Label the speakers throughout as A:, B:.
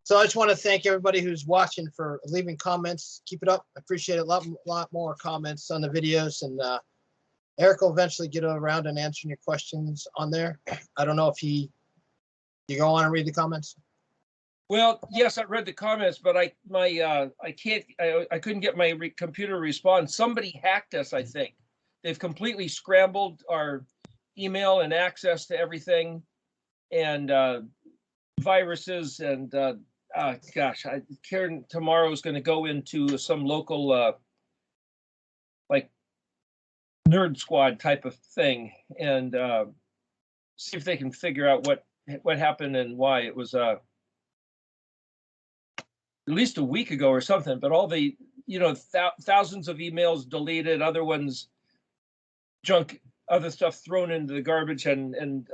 A: So I just want to thank everybody who's watching for leaving comments. Keep it up. I appreciate it. A lot more comments on the videos, and Eric will eventually get around and answering your questions on there. I don't know if you go on and read the comments.
B: Well, yes, I read the comments, but I couldn't get my computer to respond. Somebody hacked us, I think. They've completely scrambled our email and access to everything, and viruses, and gosh, Karen tomorrow is going to go into some local like nerd squad type of thing, and see if they can figure out what happened and why. It was at least a week ago or something, but all the thousands of emails deleted, other ones junk, other stuff thrown into the garbage, and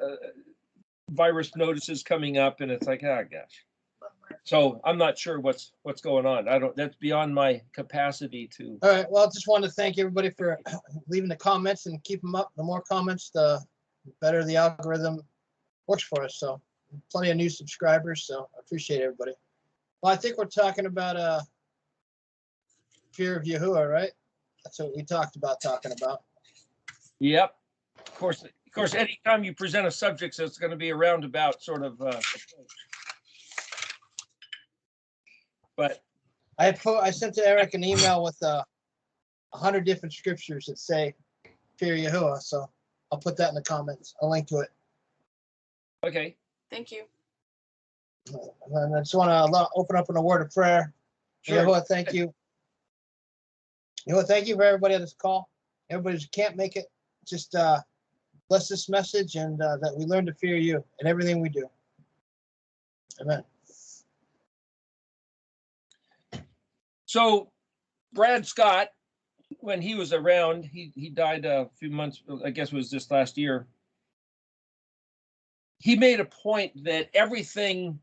B: virus notices coming up, and it's like, oh gosh. So I'm not sure what's going on. That's beyond my capacity to.
A: All right. Well, I just wanted to thank everybody for leaving the comments, and keep them up. The more comments, the better the algorithm works for us. So plenty of new subscribers. So I appreciate everybody. Well, I think we're talking about Fear of YHUH, right? That's what we talked about talking about.
B: Yep. Of course, anytime you present a subject, so it's going to be a roundabout sort of approach. But
A: I sent to Eric an email with 100 different scriptures that say Fear of YHUH. So I'll put that in the comments. I'll link to it.
B: Okay.
C: Thank you.
A: And I just want to open up in a word of prayer.
B: Sure.
A: YHUH, thank you. YHUH, thank you for everybody on this call. Everybody who can't make it, just bless this message, and that we learn to fear you in everything we do. Amen.
B: So Brad Scott, when he was around, he died a few months, I guess it was this last year. He made a point that everything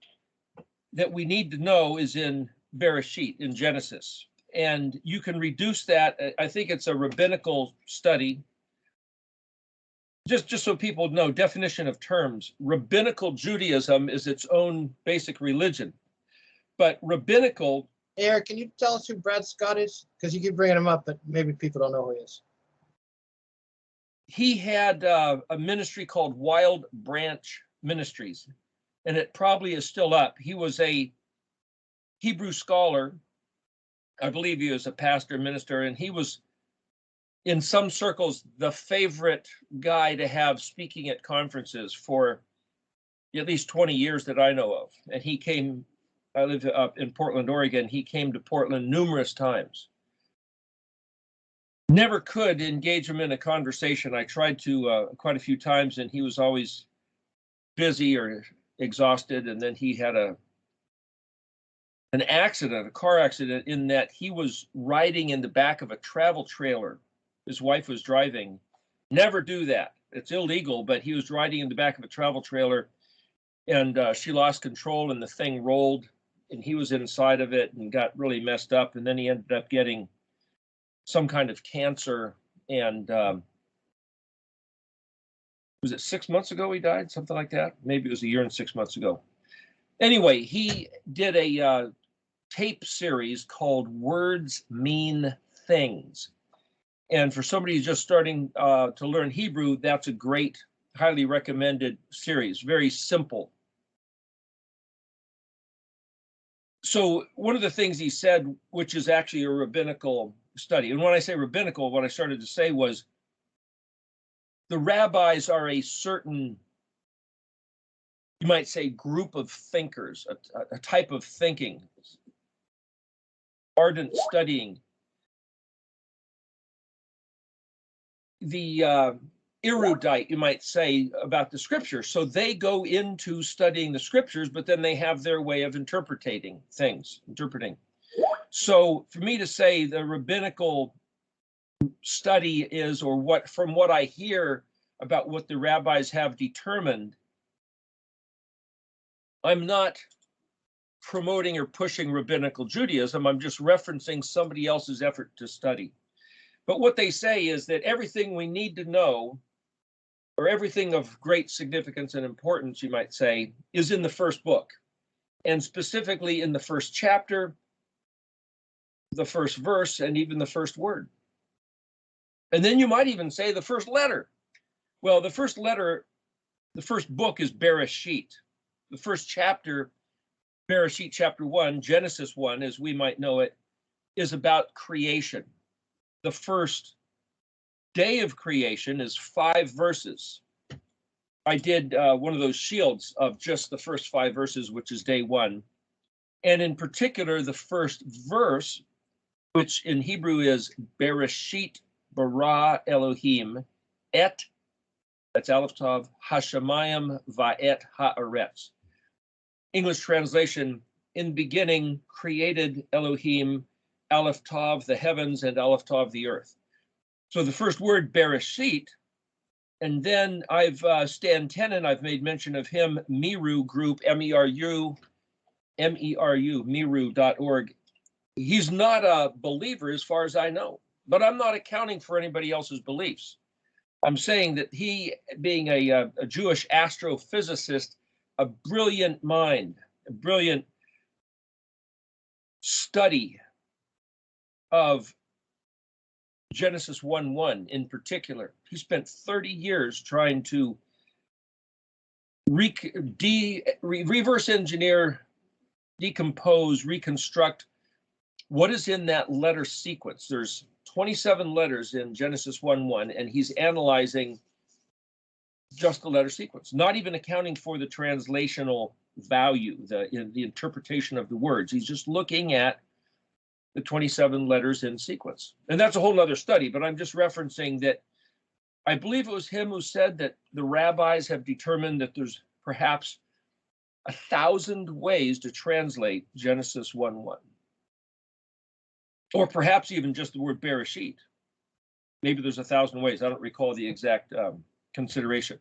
B: that we need to know is in Bereshit, in Genesis. And you can reduce that. I think it's a rabbinical study. Just so people know, definition of terms. Rabbinical Judaism is its own basic religion. But rabbinical...
A: Eric, can you tell us who Brad Scott is? Because you keep bringing him up, but maybe people don't know who he is.
B: He had a ministry called Wild Branch Ministries, and it probably is still up. He was a Hebrew scholar. I believe he was a pastor, minister, and he was, in some circles, the favorite guy to have speaking at conferences for at least 20 years that I know of. And he came, I lived up in Portland, Oregon. He came to Portland numerous times. Never could engage him in a conversation. I tried to quite a few times, and he was always busy or exhausted. And then he had an accident, a car accident, in that he was riding in the back of a travel trailer. His wife was driving. Never do that. It's illegal, but he was riding in the back of a travel trailer, and she lost control, and the thing rolled, and he was inside of it and got really messed up. And then he ended up getting some kind of cancer, and was it 6 months ago he died? Something like that. Maybe it was a year and 6 months ago. Anyway, he did a tape series called Words Mean Things. And for somebody who's just starting to learn Hebrew, that's a great, highly recommended series. Very simple. So one of the things he said, which is actually a rabbinical study, and when I say rabbinical, what I started to say was the rabbis are a certain, you might say, group of thinkers, a type of thinking, ardent studying. The erudite, you might say, about the scriptures. So they go into studying the scriptures, but then they have their way of interpreting things, So for me to say the rabbinical study is, or what, from what I hear about what the rabbis have determined, I'm not promoting or pushing rabbinical Judaism. I'm just referencing somebody else's effort to study. But what they say is that everything we need to know, or everything of great significance and importance, you might say, is in the first book. and specifically in the first chapter, the first verse, and even the first word. And then you might even say the first letter. Well, the first letter, the first book is Bereshit. The first chapter, Bereshit chapter 1, Genesis 1, as we might know it, is about creation. The first day of creation is 5 verses. I did one of those shields of just the first 5 verses, which is day 1. And in particular, the first verse, which in Hebrew is Bereshit bara Elohim et, that's Aleph Tav, Hashemayim va'et haaretz. English translation, in beginning created Elohim, Aleph Tav, the heavens, and Aleph Tav, the earth. So the first word, Bereshit, and then Stan Tenen, I've made mention of him, Miru group, M-E-R-U, Miru.org. He's not a believer as far as I know, but I'm not accounting for anybody else's beliefs. I'm saying that he, being a Jewish astrophysicist, a brilliant mind, a brilliant study of Genesis 1:1 in particular. He spent 30 years trying to reverse engineer, decompose, reconstruct what is in that letter sequence. There's 27 letters in Genesis 1:1, and he's analyzing just the letter sequence, not even accounting for the translational value, the interpretation of the words. He's just looking at the 27 letters in sequence. And that's a whole nother study, but I'm just referencing that I believe it was him who said that the rabbis have determined that there's perhaps 1,000 ways to translate Genesis 1:1. Or perhaps even just the word Bereshit. Maybe there's 1,000 ways. I don't recall the exact consideration.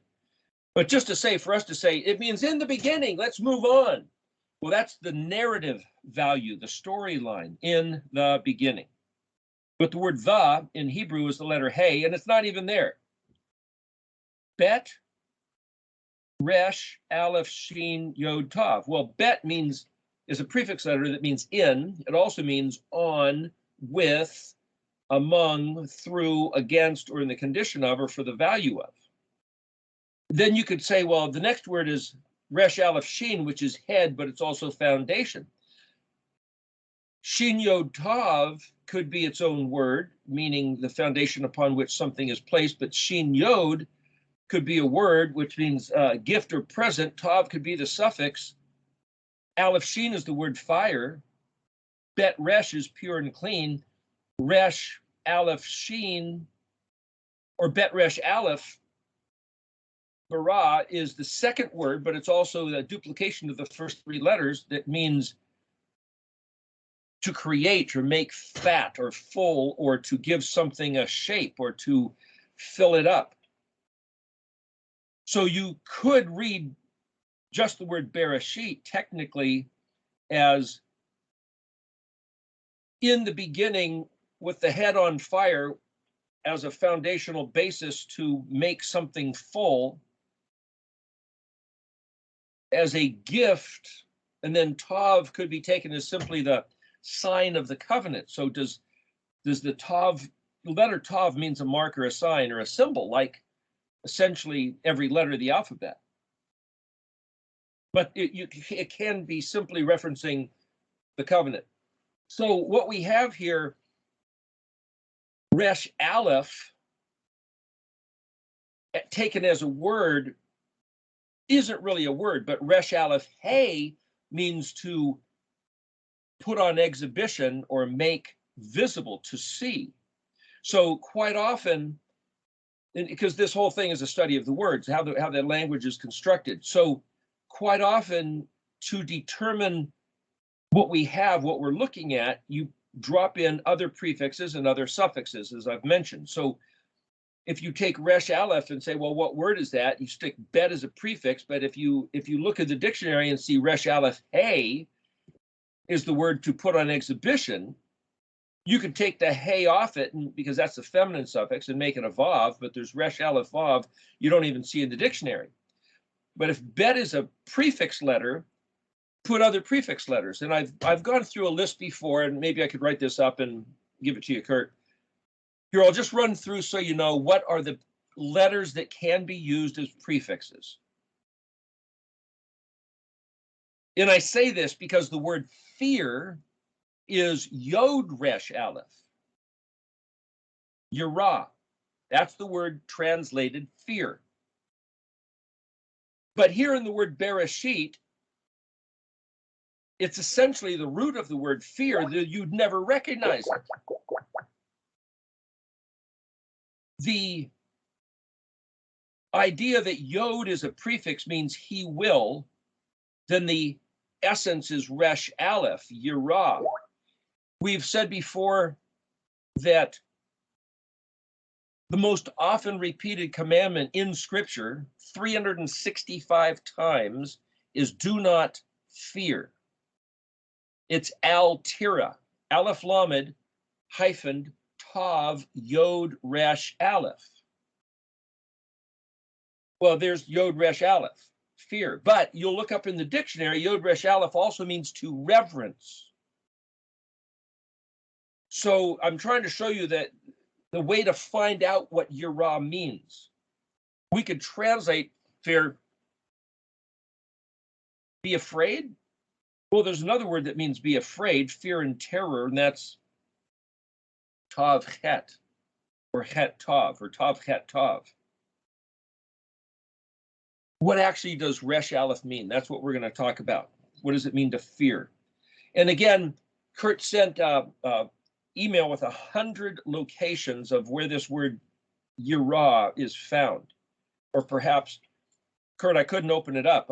B: But just to say, for us to say, it means in the beginning, let's move on. Well, that's the narrative value, the storyline in the beginning. But the word the in Hebrew is the letter hey, and it's not even there. Bet, resh, aleph, shin, yod, tav. Well, bet is a prefix letter that means in. It also means on, with, among, through, against, or in the condition of, or for the value of. Then you could say, well, the next word is resh, aleph, shin, which is head, but it's also foundation. Shin, yod, tav could be its own word, meaning the foundation upon which something is placed, but shin, yod could be a word, which means gift or present. Tav could be the suffix. Aleph Shin is the word fire. Bet Resh is pure and clean. Resh Aleph Shin, or Bet Resh Aleph Bara is the second word, but it's also a duplication of the first 3 letters that means to create or make fat or full, or to give something a shape, or to fill it up. So you could read just the word Bereshit technically as in the beginning with the head on fire as a foundational basis to make something full, as a gift, and then Tav could be taken as simply the sign of the covenant. So does the Tav, the letter Tav means a mark or a sign or a symbol, like essentially every letter of the alphabet. But it can be simply referencing the covenant. So what we have here, Resh Aleph, taken as a word, isn't really a word, but Resh Aleph Hey means to put on exhibition or make visible, to see. So quite often, because this whole thing is a study of the words, how the language is constructed. So quite often, to determine what we have, what we're looking at, you drop in other prefixes and other suffixes, as I've mentioned. So if you take Resh Aleph and say, well, what word is that? You stick bet as a prefix, but if you look at the dictionary and see Resh Aleph Hey is the word to put on exhibition, you could take the hey off it, and because that's the feminine suffix, and make it a vav, but there's Resh Aleph Vav you don't even see in the dictionary. But if bet is a prefix letter, put other prefix letters. And I've gone through a list before, and maybe I could write this up and give it to you, Kurt. Here, I'll just run through so you know what are the letters that can be used as prefixes. And I say this because the word fear is Yod Resh Aleph. YAH. That's the word translated fear. But here in the word Bereshit, it's essentially the root of the word fear that you'd never recognize it. The idea that Yod is a prefix means he will, then the essence is Resh Aleph, YAH. We've said before that the most often repeated commandment in Scripture, 365 times, is do not fear. It's Al Tira, Aleph Lamed hyphen Tav Yod Resh Aleph. Well, there's Yod Resh Aleph, fear. But you'll look up in the dictionary, Yod Resh Aleph also means to reverence. So I'm trying to show you that the way to find out what YAH means, we could translate fear, be afraid. Well, there's another word that means be afraid, fear and terror, and that's Tav Het, or Het Tav, or Tav Het Tav. What actually does Resh Aleph mean? That's what we're going to talk about. What does it mean to fear? And again, Kurt sent email with 100 locations of where this word YAH is found. Or perhaps, Kurt, I couldn't open it up.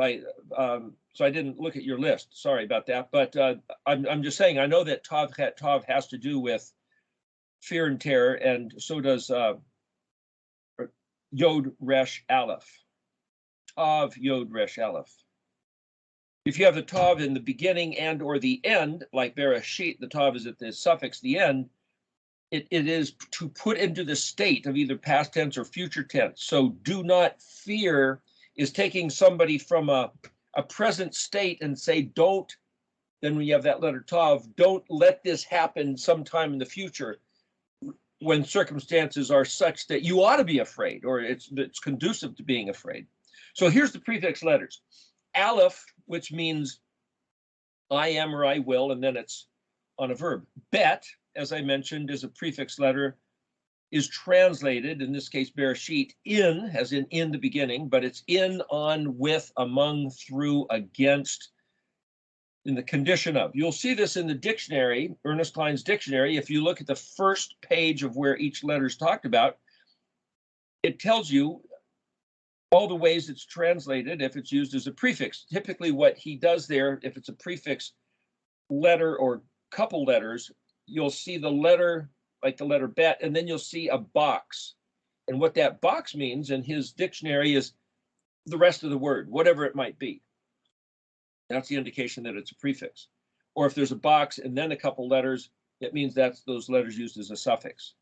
B: So I didn't look at your list. Sorry about that. But I'm just saying, I know that Tav Het Tav has to do with fear and terror, and so does Yod Resh Aleph. Tav Yod Resh Aleph. If you have the Tav in the beginning and or the end, like Bereshit, the Tav is at the suffix, the end, it is to put into the state of either past tense or future tense. So do not fear is taking somebody from a present state and say, don't, then when you have that letter Tav, don't let this happen sometime in the future when circumstances are such that you ought to be afraid, or it's conducive to being afraid. So here's the prefix letters. Aleph, which means I am or I will, and then it's on a verb. Bet, as I mentioned, is a prefix letter, is translated, in this case, Bereshit, in, as in the beginning, but it's in, on, with, among, through, against, in the condition of. You'll see this in the dictionary, Ernest Klein's dictionary. If you look at the first page of where each letter is talked about, it tells you all the ways it's translated if it's used as a prefix. Typically what he does there, if it's a prefix letter or couple letters, you'll see the letter, like the letter bet, and then you'll see a box. And what that box means in his dictionary is the rest of the word, whatever it might be. That's the indication that it's a prefix. Or if there's a box and then a couple letters, it means that's those letters used as a suffix.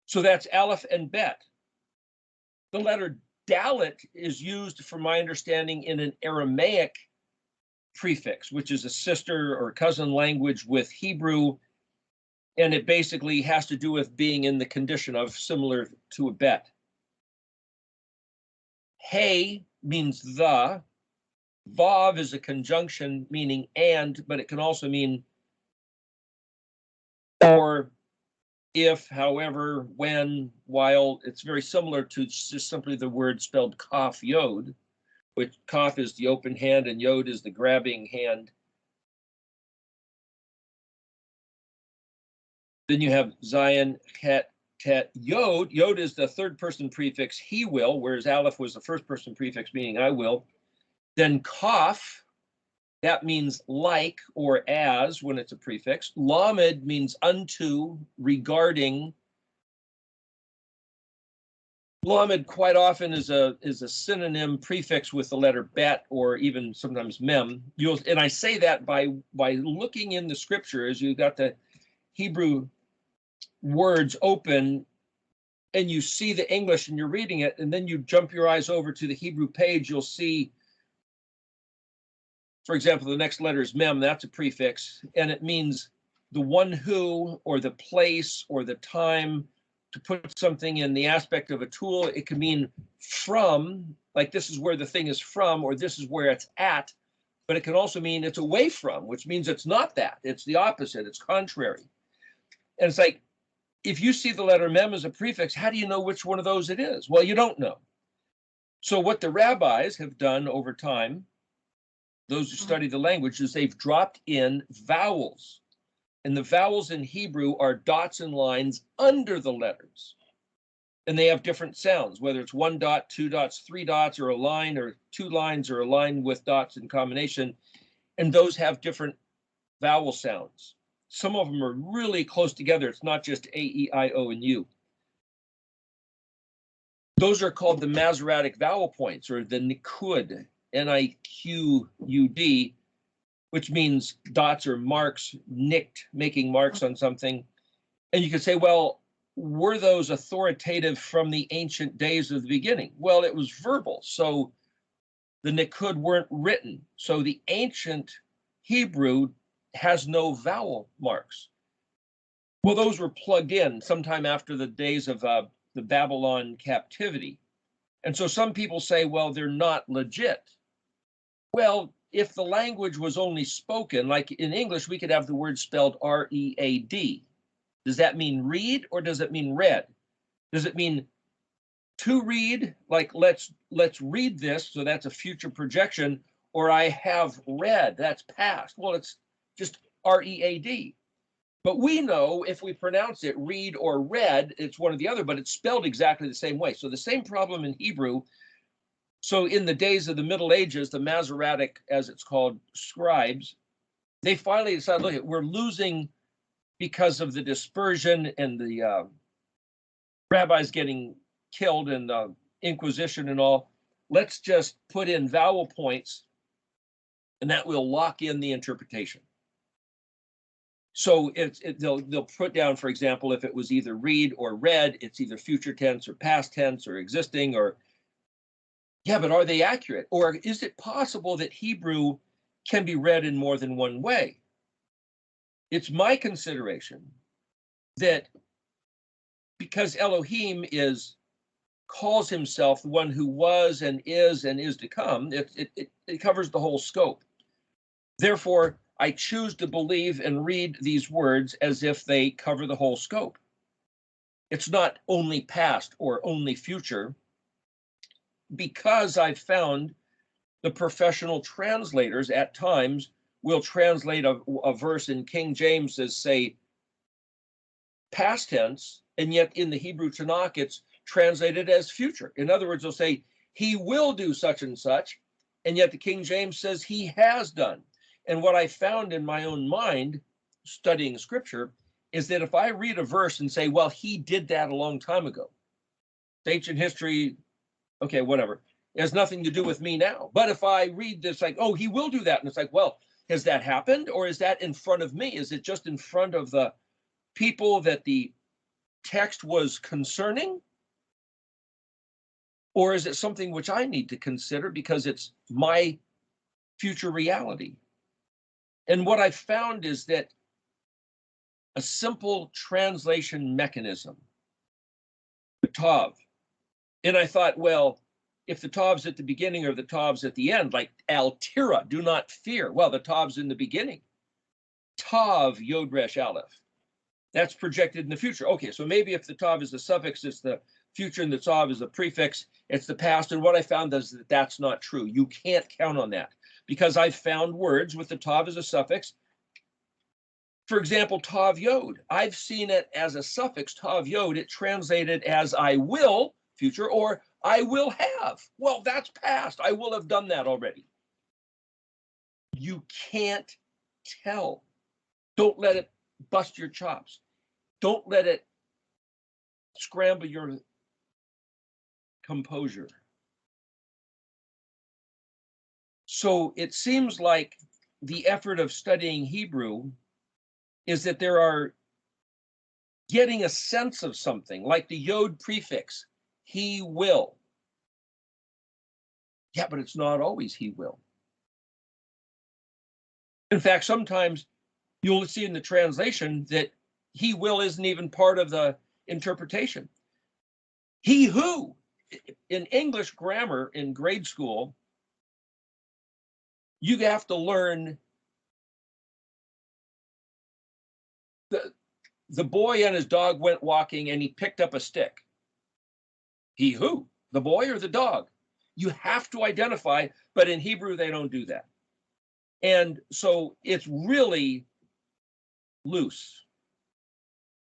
B: So that's Aleph and Bet. The letter Dalet is used, from my understanding, in an Aramaic prefix, which is a sister or cousin language with Hebrew, and it basically has to do with being in the condition of, similar to a bet. Hey means the. Vav is a conjunction meaning and, but it can also mean or, if, however, when, while. It's very similar to just simply the word spelled Kaf Yod, which Kaf is the open hand and Yod is the grabbing hand. Then you have Zion, Het, Tet, Yod. Yod is the third person prefix, he will, whereas Aleph was the first person prefix, meaning I will. Then Kaf, that means like or as when it's a prefix. Lamed means unto, regarding. Lamed quite often is a synonym prefix with the letter bet or even sometimes mem. And I say that by looking in the scripture, as you got the Hebrew words open and you see the English and you're reading it, and then you jump your eyes over to the Hebrew page, you'll see for example, the next letter is mem, that's a prefix, and it means the one who, or the place, or the time, to put something in the aspect of a tool. It can mean from, like this is where the thing is from, or this is where it's at, but it can also mean it's away from, which means it's not that, it's the opposite, it's contrary. And it's like, if you see the letter mem as a prefix, how do you know which one of those it is? Well, you don't know. So what the rabbis have done over time, those who study the language, is they've dropped in vowels. And the vowels in Hebrew are dots and lines under the letters. And they have different sounds, whether it's 1 dot, 2 dots, 3 dots, or a line, or 2 lines, or a line with dots in combination. And those have different vowel sounds. Some of them are really close together. It's not just A, E, I, O, and U. Those are called the Masoretic vowel points, or the nikud, N-I-Q-U-D, which means dots or marks, nicked, making marks on something. And you could say, well, were those authoritative from the ancient days of the beginning? Well, it was verbal, so the nikud weren't written. So the ancient Hebrew has no vowel marks. Well, those were plugged in sometime after the days of the Babylon captivity. And so some people say, well, they're not legit. Well, if the language was only spoken, like in English, we could have the word spelled R-E-A-D. Does that mean read, or does it mean read? Does it mean to read, like let's read this, so that's a future projection, or I have read, that's past? Well, it's just R-E-A-D. But we know if we pronounce it read or read, it's one or the other, but it's spelled exactly the same way. So the same problem in Hebrew. So in the days of the Middle Ages, the Masoretic, as it's called, scribes, they finally decided, look, we're losing because of the dispersion and the rabbis getting killed and the Inquisition and all. Let's just put in vowel points, and that will lock in the interpretation. So they'll put down, for example, if it was either read or read, it's either future tense or past tense or existing, or yeah, but are they accurate? Or is it possible that Hebrew can be read in more than one way? It's my consideration that because Elohim calls himself the one who was and is to come, it covers the whole scope. Therefore, I choose to believe and read these words as if they cover the whole scope. It's not only past or only future, because I've found the professional translators at times will translate a verse in King James as, say, past tense, and yet in the Hebrew Tanakh, it's translated as future. In other words, they'll say, he will do such and such, and yet the King James says he has done. And what I found in my own mind, studying scripture, is that if I read a verse and say, well, he did that a long time ago, ancient history, okay, whatever, it has nothing to do with me now. But if I read this, like, oh, he will do that, and it's like, well, has that happened, or is that in front of me? Is it just in front of the people that the text was concerning? Or is it something which I need to consider because it's my future reality? And what I found is that a simple translation mechanism, the Tav, and I thought, well, if the Tav's at the beginning or the Tav's at the end, like Al-Tira, do not fear. Well, the Tav's in the beginning. Tav, Yod Resh Aleph. That's projected in the future. Okay, so maybe if the Tav is the suffix, it's the future, and the Tav is the prefix, it's the past. And what I found is that that's not true. You can't count on that, because I've found words with the Tav as a suffix. For example, Tav Yod. I've seen it as a suffix, Tav Yod. It translated as I will, future, or I will have. Well, that's past. I will have done that already. You can't tell. Don't let it bust your chops. Don't let it scramble your composure. So it seems like the effort of studying Hebrew is that there are getting a sense of something, like the Yod prefix, he will. Yeah, but it's not always he will. In fact, sometimes you'll see in the translation that he will isn't even part of the interpretation. He who, in English grammar in grade school, you have to learn the boy and his dog went walking and he picked up a stick. He who, the boy or the dog? You have to identify, but in Hebrew, they don't do that. And so it's really loose.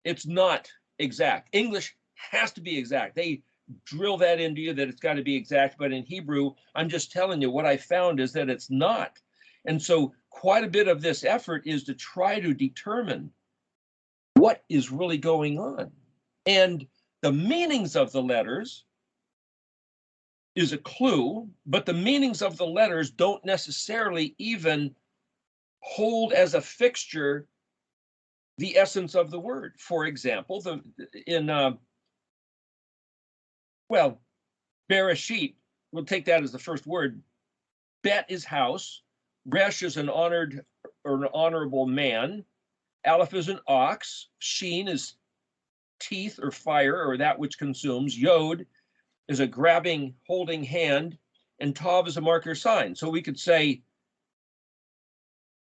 B: It's not exact. English has to be exact. They drill that into you that it's got to be exact, but in Hebrew, I'm just telling you what I found is that it's not. And so quite a bit of this effort is to try to determine what is really going on. And the meanings of the letters is a clue, but the meanings of the letters don't necessarily even hold as a fixture the essence of the word. For example, Bereshit, we'll take that as the first word. Bet is house. Resh is an honored or an honorable man. Aleph is an ox. Sheen is teeth or fire or that which consumes. Yod is a grabbing, holding hand. And Tav is a marker sign. So we could say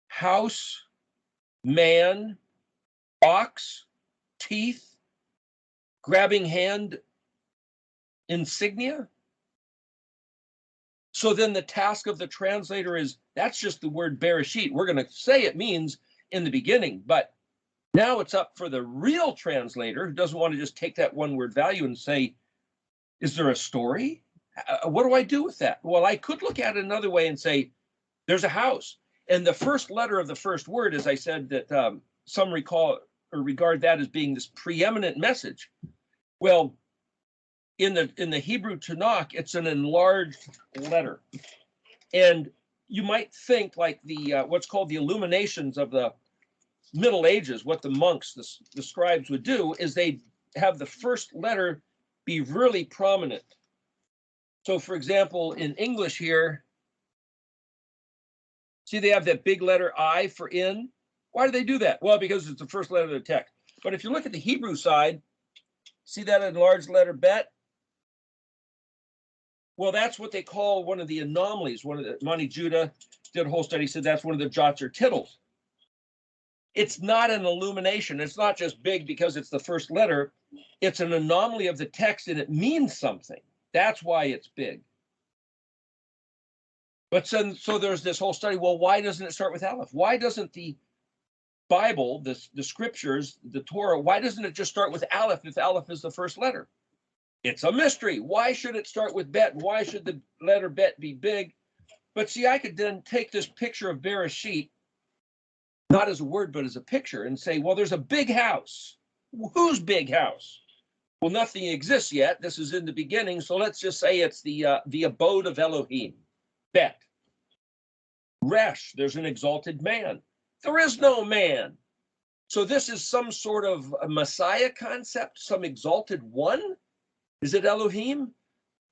B: house, man, ox, teeth, grabbing hand, insignia. So then the task of the translator is, that's just the word Bereshit. We're going to say it means in the beginning, but now it's up for the real translator who doesn't want to just take that one word value and say, is there a story? What do I do with that? Well, I could look at it another way and say, there's a house. And the first letter of the first word, as I said, that some recall or regard that as being this preeminent message. Well, in the Hebrew Tanakh, it's an enlarged letter. And you might think like the what's called the illuminations of the Middle Ages, what the monks, the scribes would do is they have the first letter be really prominent. So for example, in English here, see they have that big letter I for in. Why do they do that? Well, because it's the first letter of the text. But if you look at the Hebrew side, see that enlarged letter bet? Well, that's what they call one of the anomalies. One of the Monty Judah did a whole study, said that's one of the jots or tittles. It's not an illumination. It's not just big because it's the first letter. It's an anomaly of the text and it means something. That's why it's big. But so there's this whole study. Well, why doesn't it start with Aleph? Why doesn't the Bible, the scriptures, the Torah, why doesn't it just start with Aleph if Aleph is the first letter? It's a mystery. Why should it start with bet? Why should the letter bet be big? But see, I could then take this picture of Bereshit, not as a word, but as a picture, and say, well, there's a big house. Whose big house? Well, nothing exists yet. This is in the beginning. So let's just say it's the abode of Elohim. Bet. Resh, there's an exalted man. There is no man. So this is some sort of a Messiah concept, some exalted one. Is it Elohim?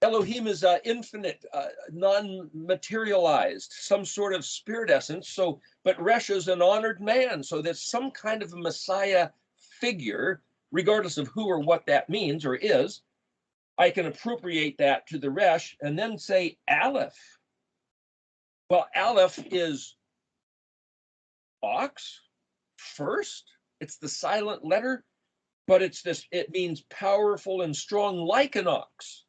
B: Elohim is infinite, non-materialized, some sort of spirit essence. So, but Resh is an honored man. So there's some kind of a Messiah figure, regardless of who or what that means or is. I can appropriate that to the Resh and then say Aleph. Well, Aleph is ox first. It's the silent letter, but it means powerful and strong like an ox.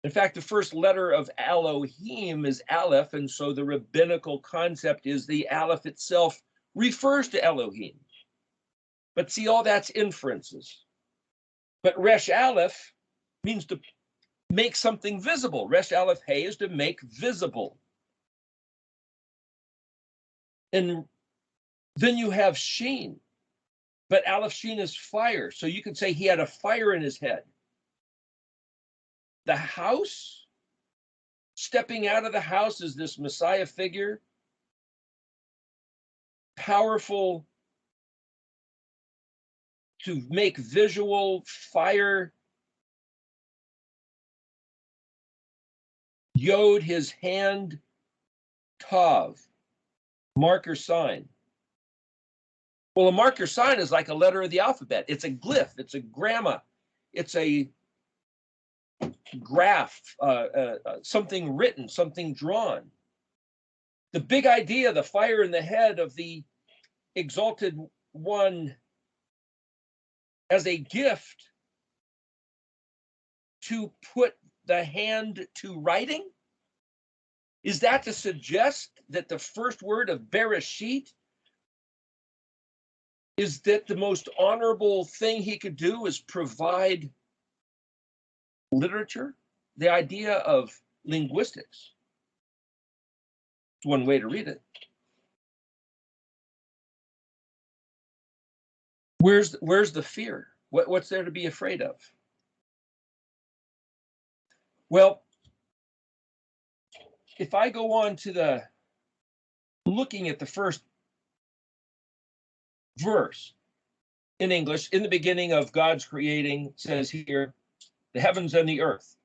B: In fact, the first letter of Elohim is Aleph, and so the rabbinical concept is the Aleph itself refers to Elohim. But see, all that's inferences. But Resh Aleph means to make something visible. Resh Aleph Hey is to make visible. And then you have Sheen, but Aleph Sheen is fire. So you could say he had a fire in his head. The house, stepping out of the house is this Messiah figure, powerful to make visual fire. Yod, his hand, Tav. Marker sign. Well, a marker sign is like a letter of the alphabet. It's a glyph. It's a gramma. It's a graph, something written, something drawn. The big idea, the fire in the head of the exalted one as a gift to put the hand to writing? Is that to suggest that the first word of Bereshit is that the most honorable thing he could do is provide literature? The idea of linguistics. It's one way to read it. Where's the fear? What's there to be afraid of? Well, if I go on to looking at the first verse in English, in the beginning of God's creating, says here, the heavens and the earth.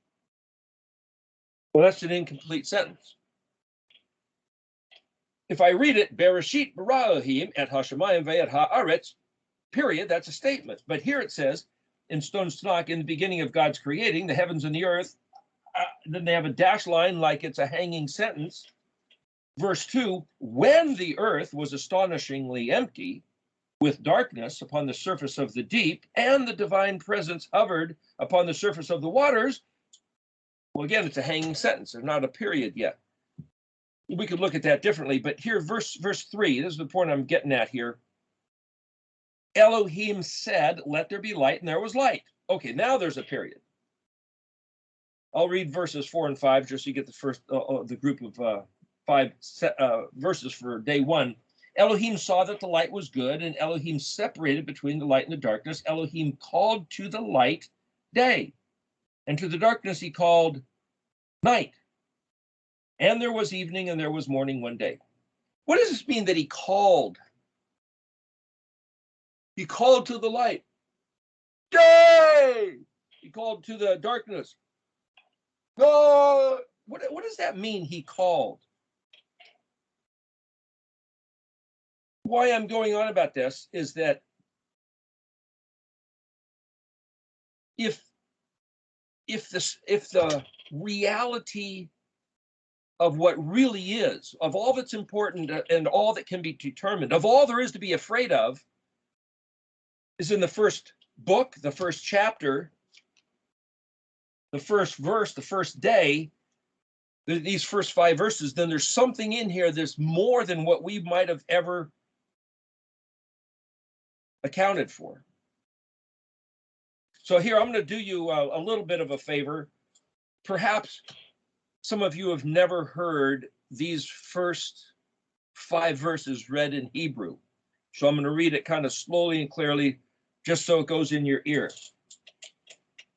B: Well, that's an incomplete sentence. If I read it, Bereshit bara Elohim et hashamayim ve'et haaretz, period, that's a statement. But here it says, in Stone's Tanakh, in the beginning of God's creating, the heavens and the earth, then they have a dash line like it's a hanging sentence. Verse 2, when the earth was astonishingly empty, with darkness upon the surface of the deep, and the divine presence hovered upon the surface of the waters. Well, again, it's a hanging sentence. There's not a period yet. We could look at that differently, but here, verse 3, this is the point I'm getting at here. Elohim said, let there be light, and there was light. Okay, now there's a period. I'll read verses 4 and 5, just so you get the first, the group of 5 verses for day 1. Elohim saw that the light was good, and Elohim separated between the light and the darkness. Elohim called to the light day, and to the darkness he called night. And there was evening and there was morning one day. What does this mean that he called? He called to the light, day! He called to the darkness, God! What does that mean, he called? Why I'm going on about this is that if the reality of what really is, of all that's important and all that can be determined, of all there is to be afraid of, is in the first book, the first chapter, the first verse, the first day, these first 5 verses, then there's something in here that's more than what we might have ever accounted for. So here, I'm going to do you a little bit of a favor. Perhaps some of you have never heard these first 5 verses read in Hebrew. So I'm going to read it kind of slowly and clearly, just so it goes in your ear.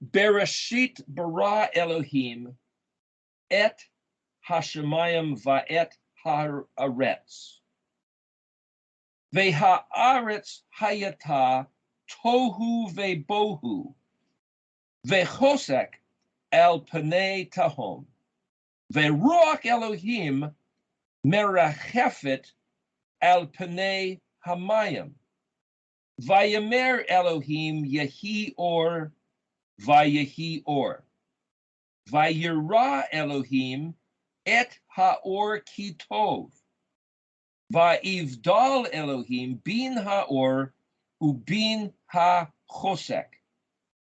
B: Bereshit bara Elohim et hashamayim va'et haaretz. Ve'haaretz hayata tohu ve'bohu. Ve'chosek al panei tahom. Ve'ruach Elohim merachefet al panei hamayim. Vayemer Elohim yehi or vayehi or. Vayira Elohim et haor ki tov. Va'ivdal Elohim bin haor ubin ha-chosek.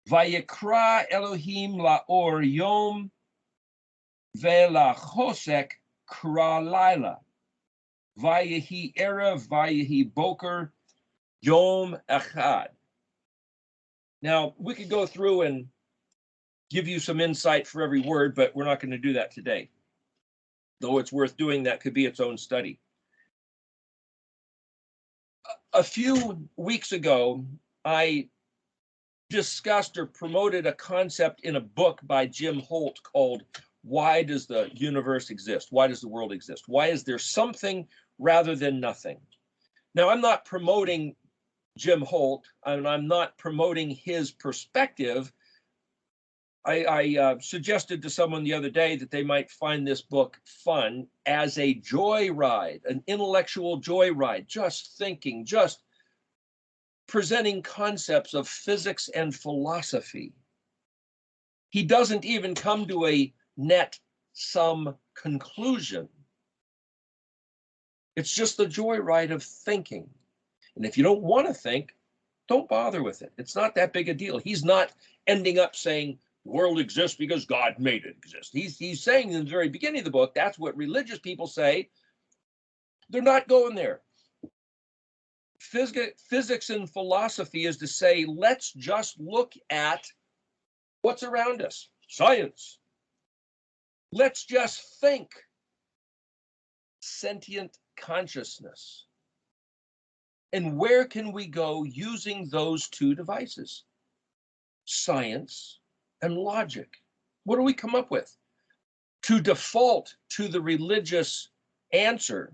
B: Vayikra Elohim laor yom ve'la-chosek kra laila. Vayehi erev vayehi boker yom echad. Now, we could go through and give you some insight for every word, but we're not going to do that today. Though it's worth doing, that could be its own study. A few weeks ago, I discussed or promoted a concept in a book by Jim Holt called Why Does the Universe Exist? Why does the world exist? Why is there something rather than nothing? Now, I'm not promoting Jim Holt, and I'm not promoting his perspective. I suggested to someone the other day that they might find this book fun as a joyride, an intellectual joyride, just thinking, just presenting concepts of physics and philosophy. He doesn't even come to a net sum conclusion. It's just the joyride of thinking. And if you don't want to think, don't bother with it. It's not that big a deal. He's not ending up saying the world exists because God made it exist. He's saying in the very beginning of the book, that's what religious people say. They're not going there. Physics and philosophy is to say, let's just look at what's around us. Science. Let's just think. Sentient consciousness. And where can we go using those two devices? Science and logic. What do we come up with? To default to the religious answer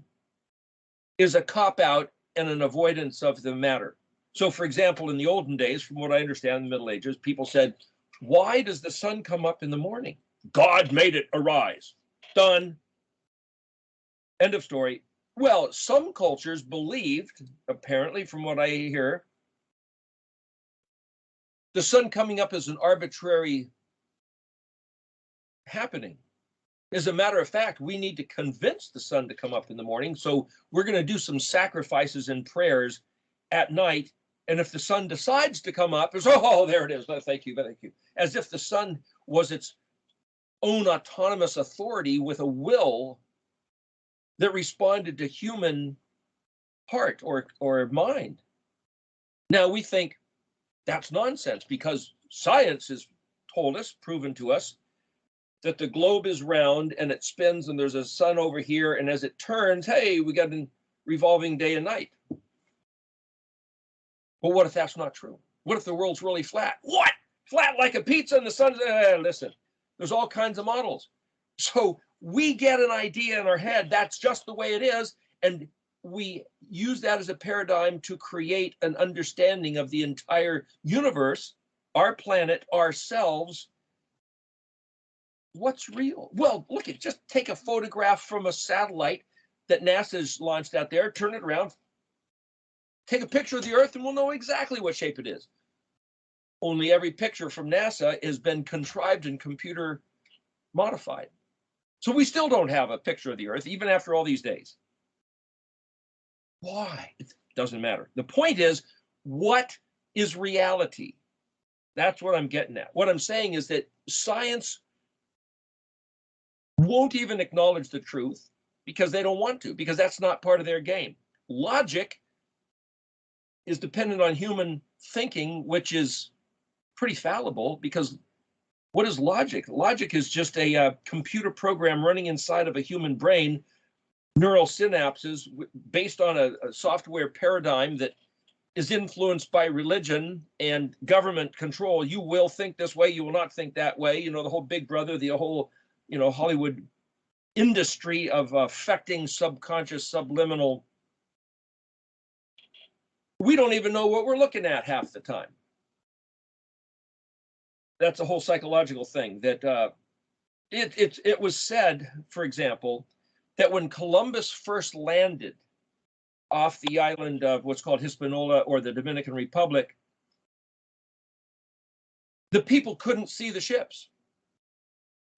B: is a cop-out and an avoidance of the matter. So, for example, in the olden days, from what I understand in the Middle Ages, people said, why does the sun come up in the morning? God made it arise. Done. End of story. Well, some cultures believed, apparently from what I hear, the sun coming up is an arbitrary happening. As a matter of fact, we need to convince the sun to come up in the morning. So we're going to do some sacrifices and prayers at night. And if the sun decides to come up, it's, oh, there it is. Oh, thank you, thank you. As if the sun was its own autonomous authority with a will that responded to human heart or mind. Now we think that's nonsense because science has told us, proven to us, that the globe is round and it spins and there's a sun over here, and as it turns, hey, we got a revolving day and night. But what if that's not true? What if the world's really flat? What? Flat like a pizza and the sun's, listen, there's all kinds of models. So we get an idea in our head, that's just the way it is, and we use that as a paradigm to create an understanding of the entire universe, our planet, ourselves. What's real? Well, look at, just take a photograph from a satellite that NASA's launched out there, turn it around, take a picture of the Earth, and we'll know exactly what shape it is. Only every picture from NASA has been contrived and computer modified. So we still don't have a picture of the Earth, even after all these days. Why? It doesn't matter. The point is, what is reality? That's what I'm getting at. What I'm saying is that science won't even acknowledge the truth because they don't want to, because that's not part of their game. Logic is dependent on human thinking, which is pretty fallible, because what is logic? Logic is just a computer program running inside of a human brain, neural synapses based on a software paradigm that is influenced by religion and government control. You will think this way, you will not think that way. You know, the whole Big Brother, the whole, you know, Hollywood industry of affecting subconscious, subliminal. We don't even know what we're looking at half the time. That's a whole psychological thing that it was said, for example, that when Columbus first landed off the island of what's called Hispaniola or the Dominican Republic, the people couldn't see the ships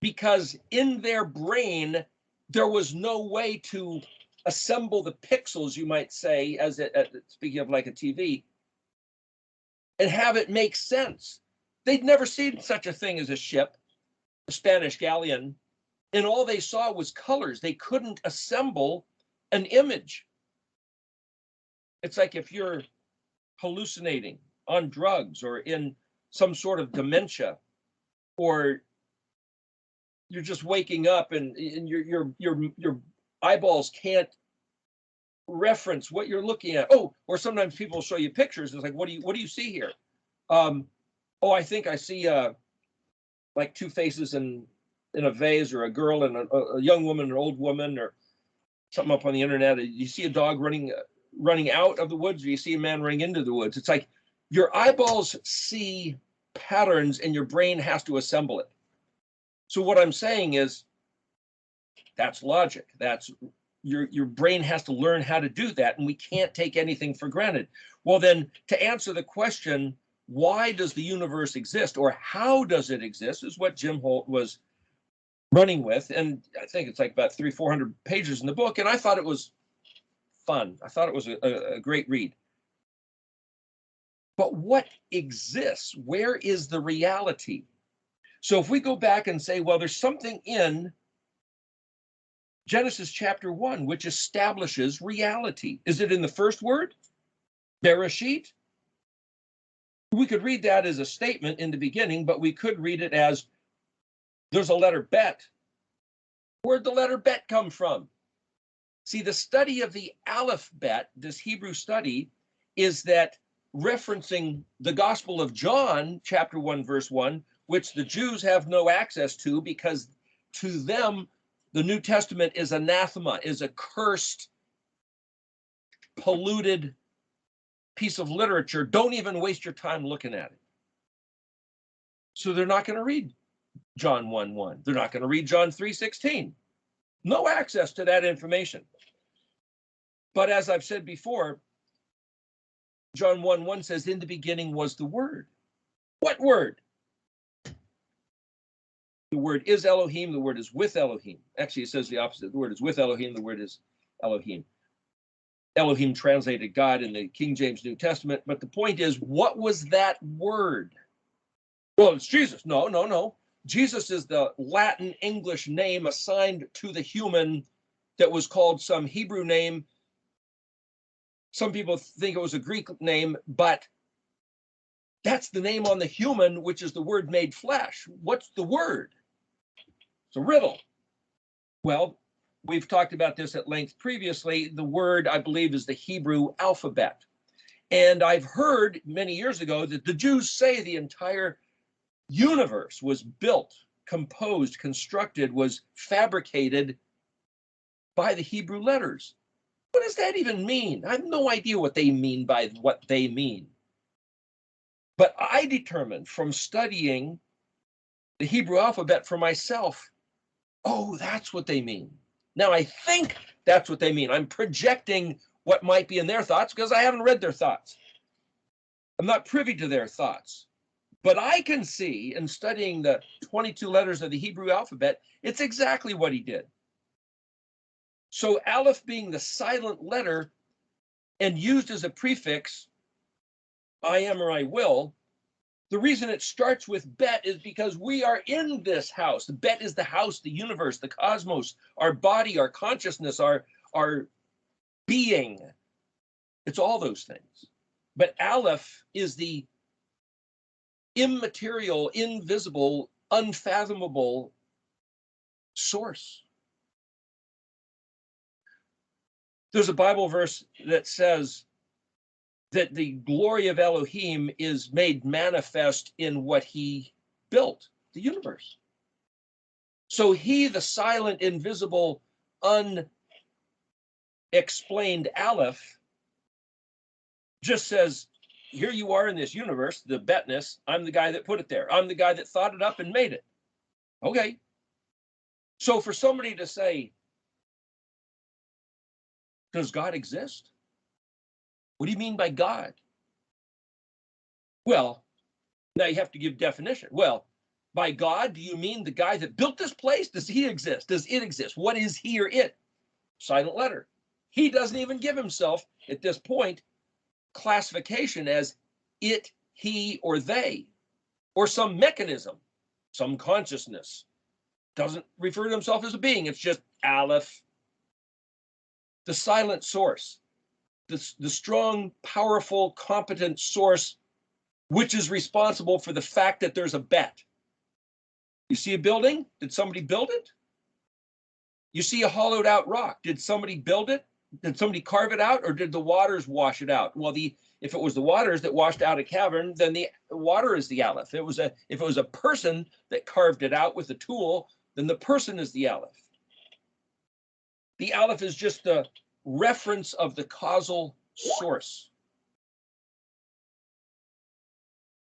B: because in their brain, there was no way to assemble the pixels, you might say, as speaking of like a TV, and have it make sense. They'd never seen such a thing as a ship, a Spanish galleon, and all they saw was colors. They couldn't assemble an image. It's like if you're hallucinating on drugs or in some sort of dementia, or you're just waking up and your eyeballs can't reference what you're looking at. Oh, or sometimes people will show you pictures. It's like, what do you see here? Oh, I think I see like two faces in a vase, or a girl and a young woman, an old woman, or something up on the internet. You see a dog running out of the woods, or you see a man running into the woods. It's like your eyeballs see patterns and your brain has to assemble it. So what I'm saying is that's logic. That's your brain has to learn how to do that, and we can't take anything for granted. Well, then, to answer the question, why does the universe exist, or how does it exist, is what Jim Holt was running with. And I think it's like about 300-400 pages in the book, and I thought it was fun. I thought it was a great read. But what exists? Where is the reality? So if we go back and say, well, there's something in Genesis chapter 1 which establishes reality. Is it in the first word? Bereshit? We could read that as a statement in the beginning, but we could read it as there's a letter bet. Where'd the letter bet come from? See, the study of the alphabet, this Hebrew study, is that referencing the Gospel of John, chapter 1, verse 1, which the Jews have no access to because to them, the New Testament is anathema, is a cursed, polluted piece of literature. Don't even waste your time looking at it. So they're not going to read John 1:1. They're not going to read John 3:16. No access to that information. But as I've said before, John 1:1 says, in the beginning was the Word. What word? The word is Elohim. The word is with Elohim. Actually, it says the opposite. The word is with Elohim. The word is Elohim. Elohim translated God in the King James New Testament. But the point is, what was that word? Well, it's Jesus. No, no, no. Jesus is the Latin English name assigned to the human that was called some Hebrew name. Some people think it was a Greek name, but that's the name on the human, which is the word made flesh. What's the word? It's a riddle. Well, we've talked about this at length previously. The word, I believe, is the Hebrew alphabet. And I've heard many years ago that the Jews say the entire universe was built, composed, constructed, was fabricated by the Hebrew letters. What does that even mean? I have no idea what they mean by what they mean. But I determined from studying the Hebrew alphabet for myself, oh, that's what they mean. Now, I think that's what they mean. I'm projecting what might be in their thoughts because I haven't read their thoughts. I'm not privy to their thoughts. But I can see in studying the 22 letters of the Hebrew alphabet, it's exactly what he did. So Aleph being the silent letter and used as a prefix, I am or I will, the reason it starts with Bet is because we are in this house. The Bet is the house, the universe, the cosmos, our body, our consciousness, our being. It's all those things. But Aleph is the immaterial, invisible, unfathomable source. There's a Bible verse that says that the glory of Elohim is made manifest in what he built, the universe. So he, the silent, invisible, unexplained Aleph, just says, here you are in this universe, the betness. I'm the guy that put it there. I'm the guy that thought it up and made it. Okay. So for somebody to say, does God exist? What do you mean by God? Well, now you have to give definition. Well, by God, do you mean the guy that built this place? Does he exist? Does it exist? What is he or it? Silent letter. He doesn't even give himself, at this point, classification as it, he, or they, or some mechanism, some consciousness. Doesn't refer to himself as a being. It's just Aleph, the silent source, the strong, powerful, competent source, which is responsible for the fact that there's a Bet. You see a building? Did somebody build it? You see a hollowed out rock. Did somebody build it? Did somebody carve it out, or did the waters wash it out? Well, if it was the waters that washed out a cavern, then the water is the Aleph. If it was a person that carved it out with a tool, then the person is the Aleph. The Aleph is just the reference of the causal source.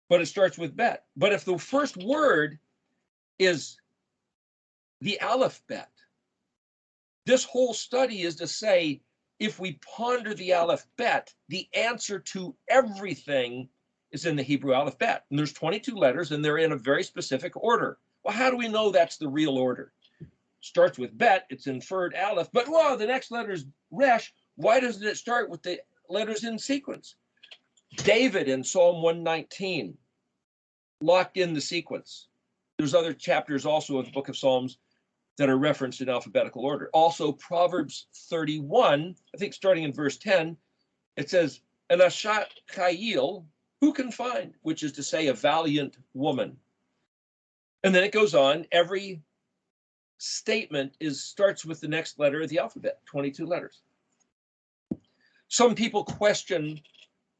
B: but it starts with bet. But if the first word is the alphabet, this whole study is to say, if we ponder the alphabet, the answer to everything is in the Hebrew alphabet. And there's 22 letters, and they're in a very specific order. Well, how do we know that's the real order? Starts with bet, it's inferred aleph, but wow, the next letter is resh. Why doesn't it start with the letters in sequence? David in Psalm 119 locked in the sequence. There's other chapters also of the book of Psalms that are referenced in alphabetical order. Also, Proverbs 31, I think starting in verse 10, it says, an Ashat Chayil, who can find? Which is to say, a valiant woman. And then it goes on, every statement starts with the next letter of the alphabet, 22 letters. Some people question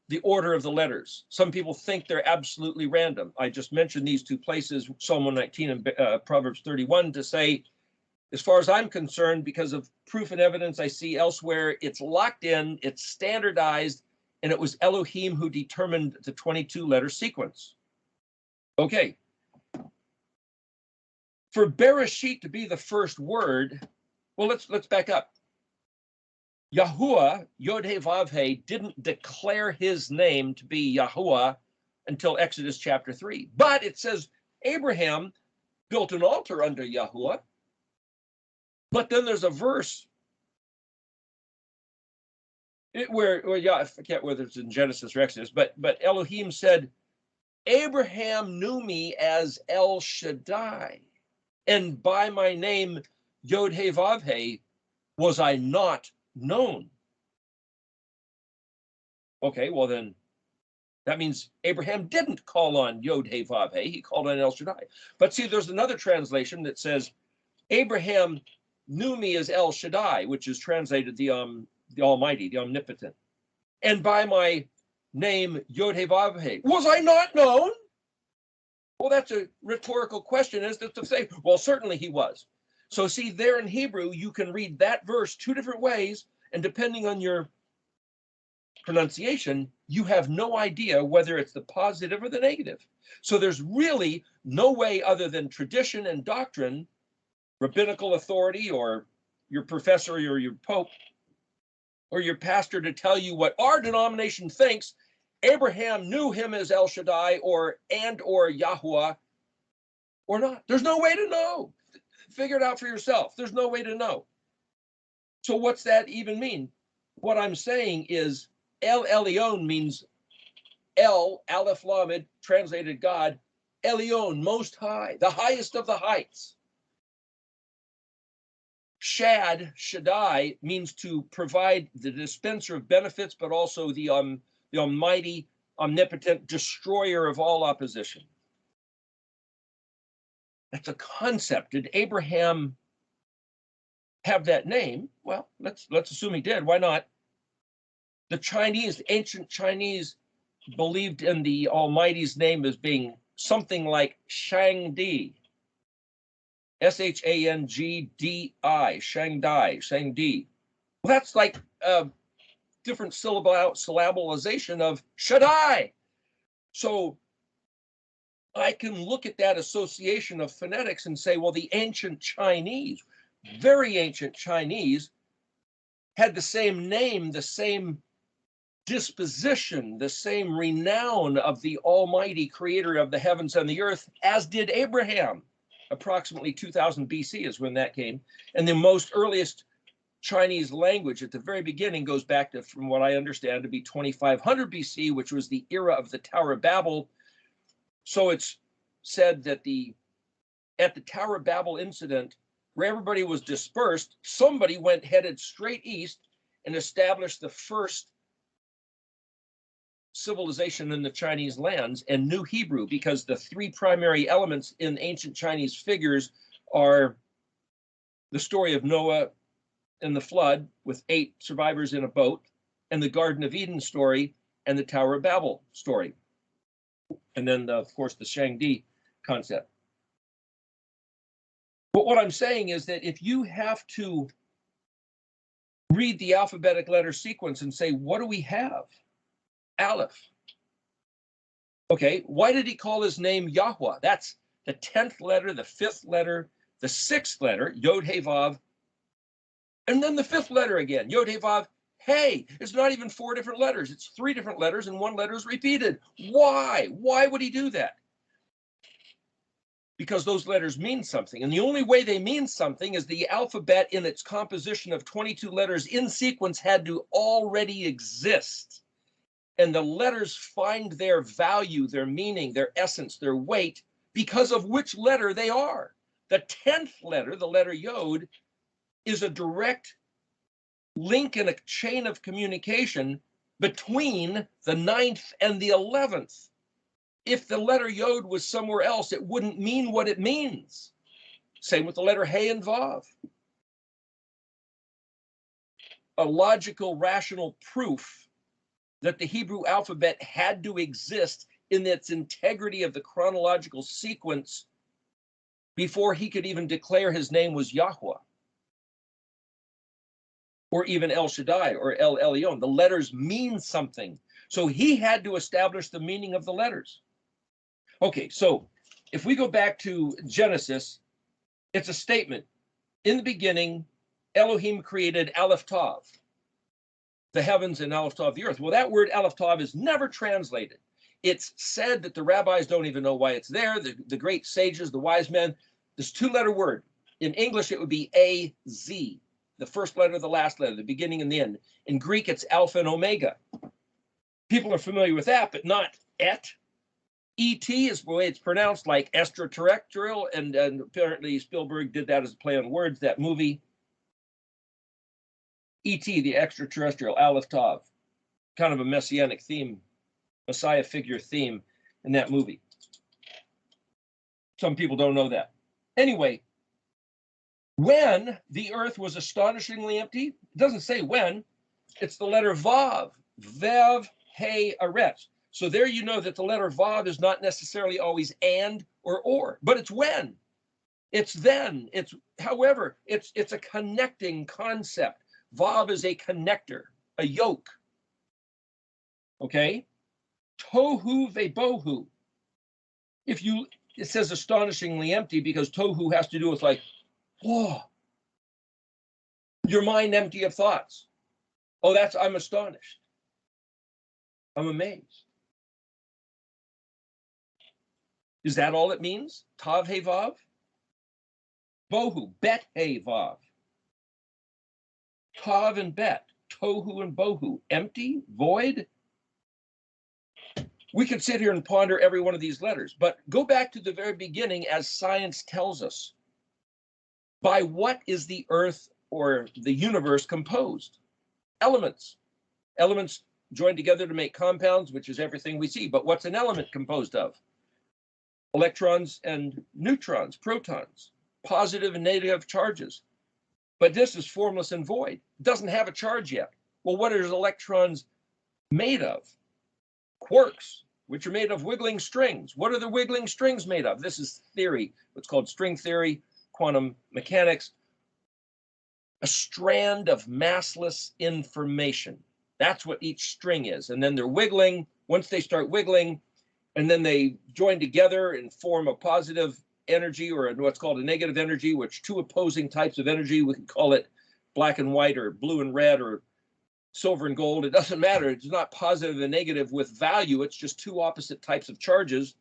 B: the order of the letters. Some people think they're absolutely random. I just mentioned these two places, Psalm 119 and Proverbs 31, to say, as far as I'm concerned, because of proof and evidence I see elsewhere, it's locked in, it's standardized, and it was Elohim who determined the 22-letter sequence. Okay. For Bereshit to be the first word, well, let's back up. Yahuwah, Yod-Heh-Vav-Heh, didn't declare his name to be Yahuwah until Exodus chapter 3. But it says Abraham built an altar under Yahuwah. But then there's a verse where I forget whether it's in Genesis or Exodus, but Elohim said, Abraham knew me as El Shaddai, and by my name Yod-Heh-Vav-Heh was I not known. Okay, well then that means Abraham didn't call on Yod-Heh-Vav-Heh, he called on El Shaddai. But see, there's another translation that says Abraham knew me as El Shaddai, which is translated the Almighty, the Omnipotent. And by my name, Yod-Heh-Vav-Heh, was I not known? Well, that's a rhetorical question, is to say, well, certainly he was. So see, there in Hebrew, you can read that verse two different ways, and depending on your pronunciation, you have no idea whether it's the positive or the negative. So there's really no way other than tradition and doctrine, rabbinical authority, or your professor or your pope or your pastor to tell you what our denomination thinks. Abraham knew him as El Shaddai or Yahuwah or not. There's no way to know. Figure it out for yourself. There's no way to know. So what's that even mean? What I'm saying is El Elyon means El, Aleph Lamed, translated God, Elyon, most high, the highest of the heights. Shaddai means to provide the dispenser of benefits, but also the almighty, omnipotent destroyer of all opposition. That's a concept. Did Abraham have that name? Well, let's assume he did. Why not? The ancient Chinese believed in the Almighty's name as being something like Shangdi. Shangdi, Shangdi. Well, that's like a different syllabalization of Shaddai. So I can look at that association of phonetics and say, well, the ancient Chinese, very ancient Chinese, had the same name, the same disposition, the same renown of the Almighty creator of the heavens and the earth, as did Abraham. Approximately 2000 BC is when that came. And the most earliest Chinese language at the very beginning goes back to, from what I understand, to be 2500 BC, which was the era of the Tower of Babel. So it's said that at the Tower of Babel incident, where everybody was dispersed, somebody headed straight east and established the first civilization in the Chinese lands and knew Hebrew, because the three primary elements in ancient Chinese figures are the story of Noah and the flood with 8 survivors in a boat, and the Garden of Eden story and the Tower of Babel story. And then, of course, the Shangdi concept. But what I'm saying is that if you have to read the alphabetic letter sequence and say, what do we have? Aleph. Okay, why did he call his name Yahweh? That's the 10th letter, the 5th letter, the 6th letter, Yod He Vav, and then the 5th letter again, Yod He Vav. Hey, it's not even 4 different letters. It's 3 different letters and 1 letter is repeated. Why? Why would he do that? Because those letters mean something. And the only way they mean something is the alphabet in its composition of 22 letters in sequence had to already exist. And the letters find their value, their meaning, their essence, their weight because of which letter they are. The 10th letter, the letter Yod, is a direct link in a chain of communication between the 9th and the 11th. If the letter Yod was somewhere else, it wouldn't mean what it means. Same with the letter He and Vav. A logical, rational proof that the Hebrew alphabet had to exist in its integrity of the chronological sequence before he could even declare his name was Yahweh, or even El Shaddai or El Elyon. The letters mean something. So he had to establish the meaning of the letters. Okay, so if we go back to Genesis, it's a statement. In the beginning, Elohim created Aleph Tav, the heavens, and Aleph Tav, the earth. Well, that word Aleph Tav is never translated. It's said that the rabbis don't even know why it's there. The great sages, the wise men, this 2-letter word. In English, it would be A-Z, the first letter, the last letter, the beginning and the end. In Greek, it's Alpha and Omega. People are familiar with that, but not et. E.T. is the way it's pronounced, like extraterrestrial, and apparently Spielberg did that as a play on words, that movie. E.T., the extraterrestrial, Aleph Tav, kind of a messianic theme, Messiah figure theme in that movie. Some people don't know that. Anyway, when the earth was astonishingly empty, it doesn't say when, it's the letter Vav, Vev, He, Aret. So there you know that the letter Vav is not necessarily always and or, but it's when. It's then. It's however, it's a connecting concept. Vav is a connector, a yoke. Okay? Tohu vebohu. It says astonishingly empty because tohu has to do with like, whoa, your mind empty of thoughts. Oh, I'm astonished. I'm amazed. Is that all it means? Tav he vav? Bohu, bet he vav. Tav and bet, tohu and bohu, empty, void. We could sit here and ponder every one of these letters, but go back to the very beginning as science tells us. By what is the earth or the universe composed? Elements. Elements joined together to make compounds, which is everything we see. But what's an element composed of? Electrons and neutrons, protons, positive and negative charges. But this is formless and void. It doesn't have a charge yet. Well, what are electrons made of? Quarks, which are made of wiggling strings. What are the wiggling strings made of? This is theory, what's called string theory, quantum mechanics. A strand of massless information. That's what each string is. And then they're wiggling. Once they start wiggling, and then they join together and form a positive energy or what's called a negative energy, which 2 opposing types of energy, we can call it black and white or blue and red or silver and gold. It doesn't matter. It's not positive and negative with value. It's just 2 opposite types of charges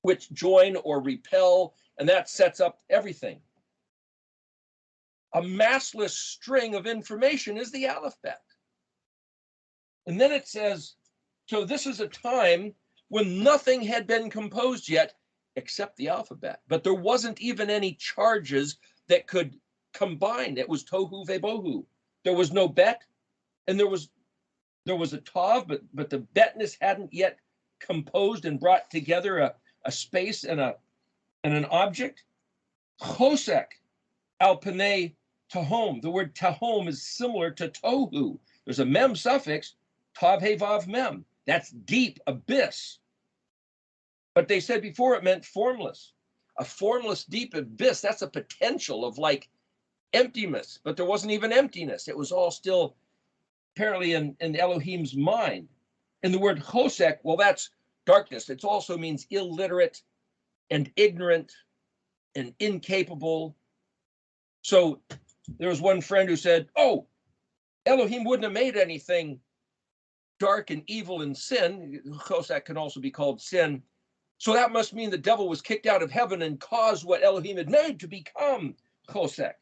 B: which join or repel, and that sets up everything. A massless string of information is the alphabet. And then it says, so this is a time when nothing had been composed yet except the alphabet. But there wasn't even any charges that could combine. It was tohu vebohu. There was no bet, and there was a tav, but the betness hadn't yet composed and brought together a space and an object. Chosek al panei tahom. The word tahom is similar to tohu. There's a mem suffix, tav he vav mem. That's deep, abyss. But they said before it meant formless. A formless, deep abyss, that's a potential of like emptiness. But there wasn't even emptiness. It was all still apparently in Elohim's mind. And the word chosek, well, that's darkness. It also means illiterate and ignorant and incapable. So there was one friend who said, oh, Elohim wouldn't have made anything dark and evil and sin. Of course, that can also be called sin. So that must mean the devil was kicked out of heaven and caused what Elohim had made to become Chosek.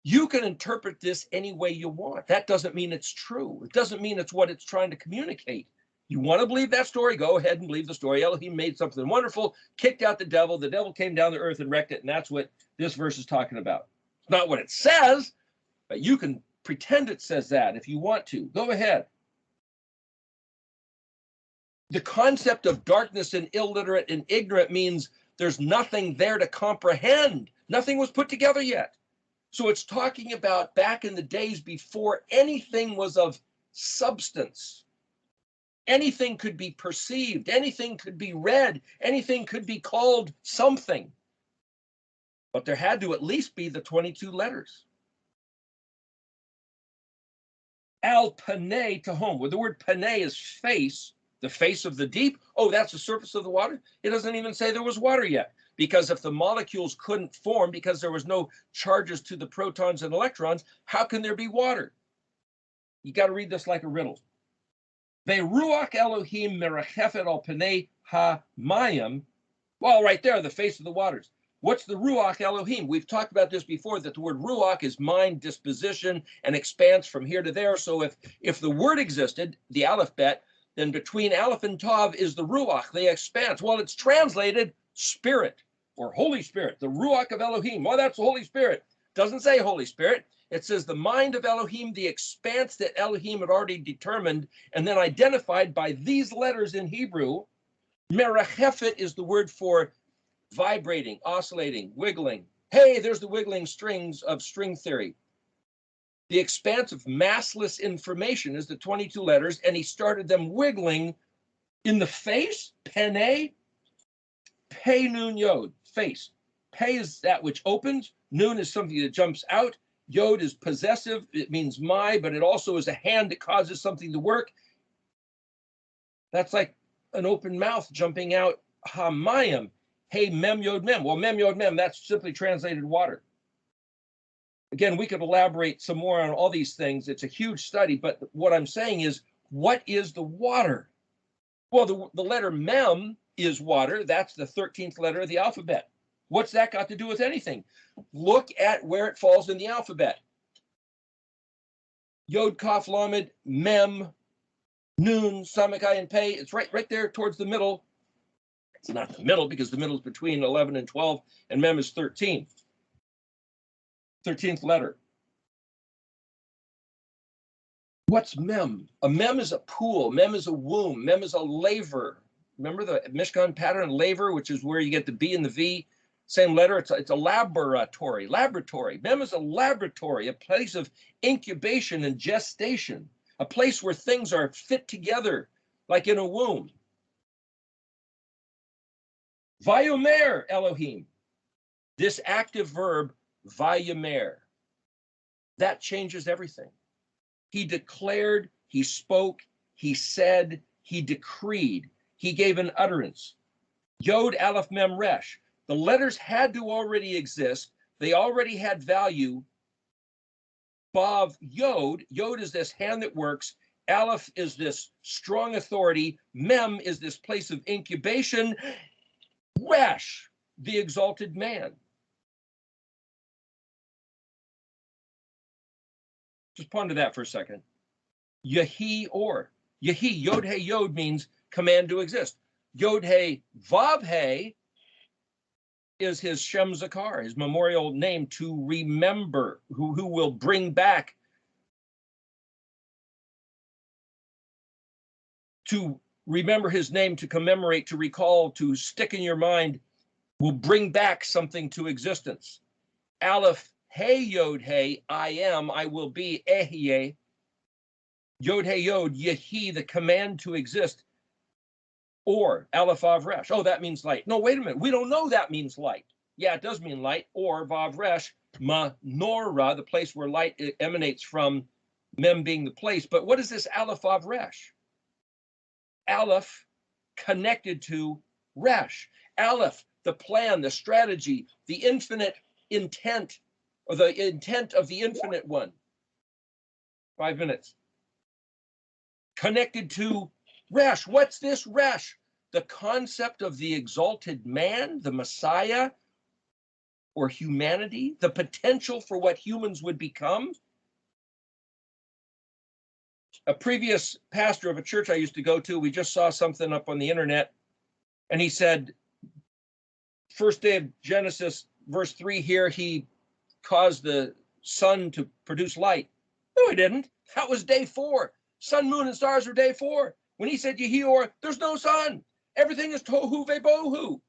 B: You can interpret this any way you want. That doesn't mean it's true. It doesn't mean it's what it's trying to communicate. You want to believe that story? Go ahead and believe the story. Elohim made something wonderful, kicked out the devil. The devil came down to earth and wrecked it. And that's what this verse is talking about. It's not what it says, but you can pretend it says that if you want to. Go ahead. The concept of darkness and illiterate and ignorant means there's nothing there to comprehend. Nothing was put together yet. So it's talking about back in the days before anything was of substance. Anything could be perceived, anything could be read, anything could be called something. But there had to at least be the 22 letters. Al panei tahom. Well, the word panei is face, the face of the deep. Oh, that's the surface of the water? It doesn't even say there was water yet. Because if the molecules couldn't form because there was no charges to the protons and electrons, how can there be water? You got to read this like a riddle. Ve'ruach Elohim merachefet al panei ha-mayim. Well, right there, the face of the waters. What's the ruach Elohim? We've talked about this before, that the word ruach is mind, disposition, and expanse from here to there. So if the word existed, the alphabet, then between aleph and tav is the ruach, the expanse. Well, it's translated spirit or Holy Spirit, the ruach of Elohim. Well, that's the Holy Spirit. Doesn't say Holy Spirit. It says the mind of Elohim, the expanse that Elohim had already determined and then identified by these letters in Hebrew. Merachefet is the word for vibrating, oscillating, wiggling. Hey, there's the wiggling strings of string theory. The expanse of massless information is the 22 letters, and he started them wiggling in the face. Pene, Pei Nun Yod, face. Pei is that which opens. Nun is something that jumps out. Yod is possessive. It means my, but it also is a hand that causes something to work. That's like an open mouth jumping out. Hamayim. Hey, mem yod mem. Well, mem yod mem, that's simply translated water. Again, we could elaborate some more on all these things. It's a huge study, but what I'm saying is, what is the water? Well, the letter mem is water. That's the 13th letter of the alphabet. What's that got to do with anything? Look at where it falls in the alphabet. Yod, Kaf, Lamed, Mem, Nun, Samekai, and Pei. It's right there towards the middle. It's not the middle because the middle is between 11 and 12, and Mem is 13. 13th letter. What's Mem? A Mem is a pool. Mem is a womb. Mem is a laver. Remember the Mishkan pattern laver, which is where you get the B and the V, same letter. It's a laboratory. Mem is a laboratory, a place of incubation and gestation, a place where things are fit together, like in a womb. Vayomer Elohim, this active verb, vayomer, that changes everything. He declared, he spoke, he said, he decreed, he gave an utterance. Yod, Aleph, Mem, Resh. The letters had to already exist. They already had value. Vav, Yod. Yod is this hand that works. Aleph is this strong authority. Mem is this place of incubation. Resh, the exalted man. Just ponder that for a second. Yahi or. Yahi, Yod He Yod means command to exist. Yod He Vav He is his Shem Zakar, his memorial name to remember, who will bring back, to remember his name, to commemorate, to recall, to stick in your mind, will bring back something to existence. Aleph, Hey Yod Hey, I am, I will be, Ehyeh. Yod Hey Yod, Yehi, the command to exist. Or Aleph Vav Resh. Oh, that means light. No, wait a minute. We don't know that means light. Yeah, it does mean light. Or Vav Resh, Menorah, the place where light emanates from, Mem being the place. But what is this Aleph Vav Resh? Aleph connected to Resh. Aleph, the plan, the strategy, the infinite intent, or the intent of the infinite one. 5 minutes. Connected to Resh. What's this Resh? The concept of the exalted man, the Messiah, or humanity, the potential for what humans would become. A previous pastor of a church I used to go to, we just saw something up on the internet, and he said, first day of Genesis, verse 3 here, he caused the sun to produce light. No, he didn't. That was day 4. Sun, moon, and stars were day 4. When he said Yehior, there's no sun. Everything is tohu vebohu.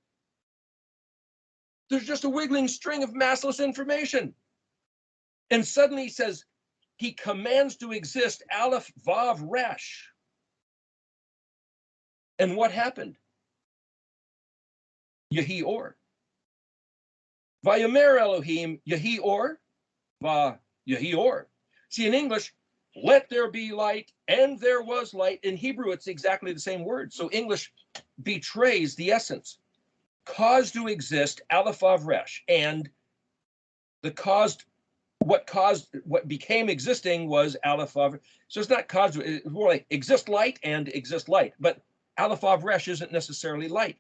B: There's just a wiggling string of massless information. And suddenly he says, he commands to exist Aleph Vav Resh. And what happened? Yehior. Vayomer Elohim Yehior Va Yehior. See, in English, let there be light, and there was light. In Hebrew, it's exactly the same word. So English betrays the essence. Caused to exist, Aleph Vav Resh, and what became existing was Aleph Vav. So it's not caused, it's more like exist light and exist light. But Aleph Vav Resh isn't necessarily light.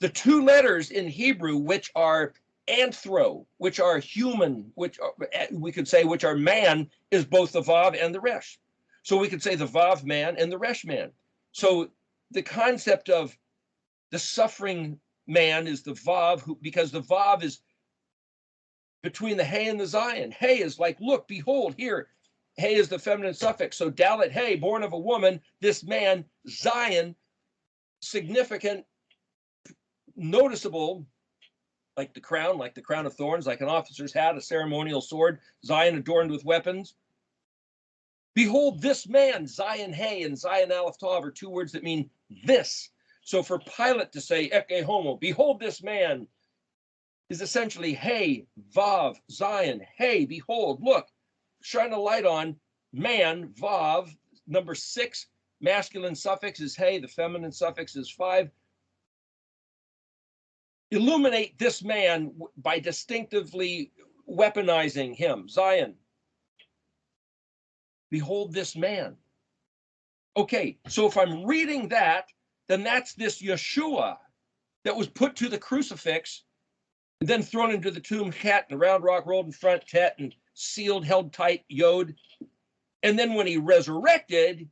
B: The 2 letters in Hebrew, which are anthro, which are human, which are, we could say, which are man, is both the Vav and the Resh. So we could say the Vav man and the Resh man. So the concept of the suffering man is the Vav, because the Vav is between the Hey and the Zion. Hey is like, look, behold, here. Hey is the feminine suffix. So Dalet Hey, born of a woman, this man, Zion, significant, noticeable, like the crown of thorns, like an officer's hat, a ceremonial sword, Zion adorned with weapons. Behold this man, Zion Hey and Zion Aleph Tav are 2 words that mean this. So for Pilate to say, Eke homo, behold this man, is essentially, hey, Vav, Zion, hey, behold, look, shine a light on man, Vav, number 6, masculine suffix is hey, the feminine suffix is 5. Illuminate this man by distinctively weaponizing him, Zion. Behold this man. Okay, so if I'm reading that, then that's this Yeshua that was put to the crucifix and then thrown into the tomb, cat, and the round rock rolled in front, tet, and sealed, held tight, yod. And then when he resurrected,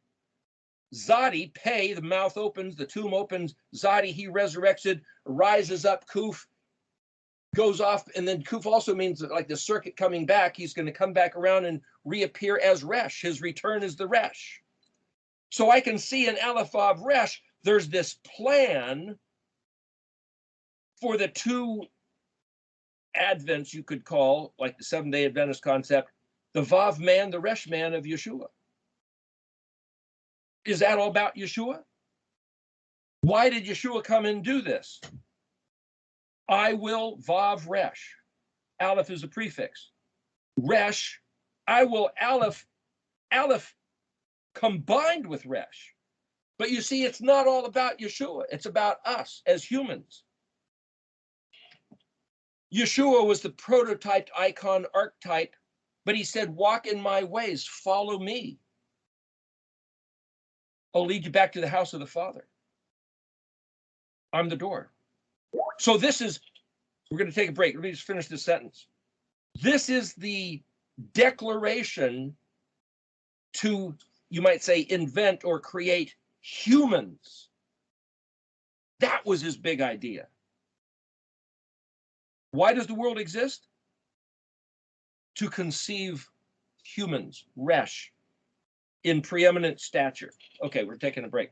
B: Zadi, Pei, the mouth opens, the tomb opens, Zadi, he resurrected, rises up, Kuf, goes off, and then Kuf also means like the circuit coming back. He's going to come back around and reappear as Resh. His return is the Resh. So I can see in Aleph Vav Resh, there's this plan for the 2 Advents, you could call, like the Seventh-day Adventist concept, the Vav man, the Resh man of Yeshua. Is that all about Yeshua? Why did Yeshua come and do this? I will Vav Resh. Aleph is a prefix. Resh, I will Aleph combined with Resh. But you see, it's not all about Yeshua. It's about us as humans. Yeshua was the prototyped icon archetype, but he said, walk in my ways, follow me. I'll lead you back to the house of the Father. I'm the door. So this is, we're going to take a break. Let me just finish this sentence. This is the declaration to, you might say, invent or create humans. That was his big idea. Why does the world exist? To conceive humans, Resh, in preeminent stature. Okay, we're taking a break.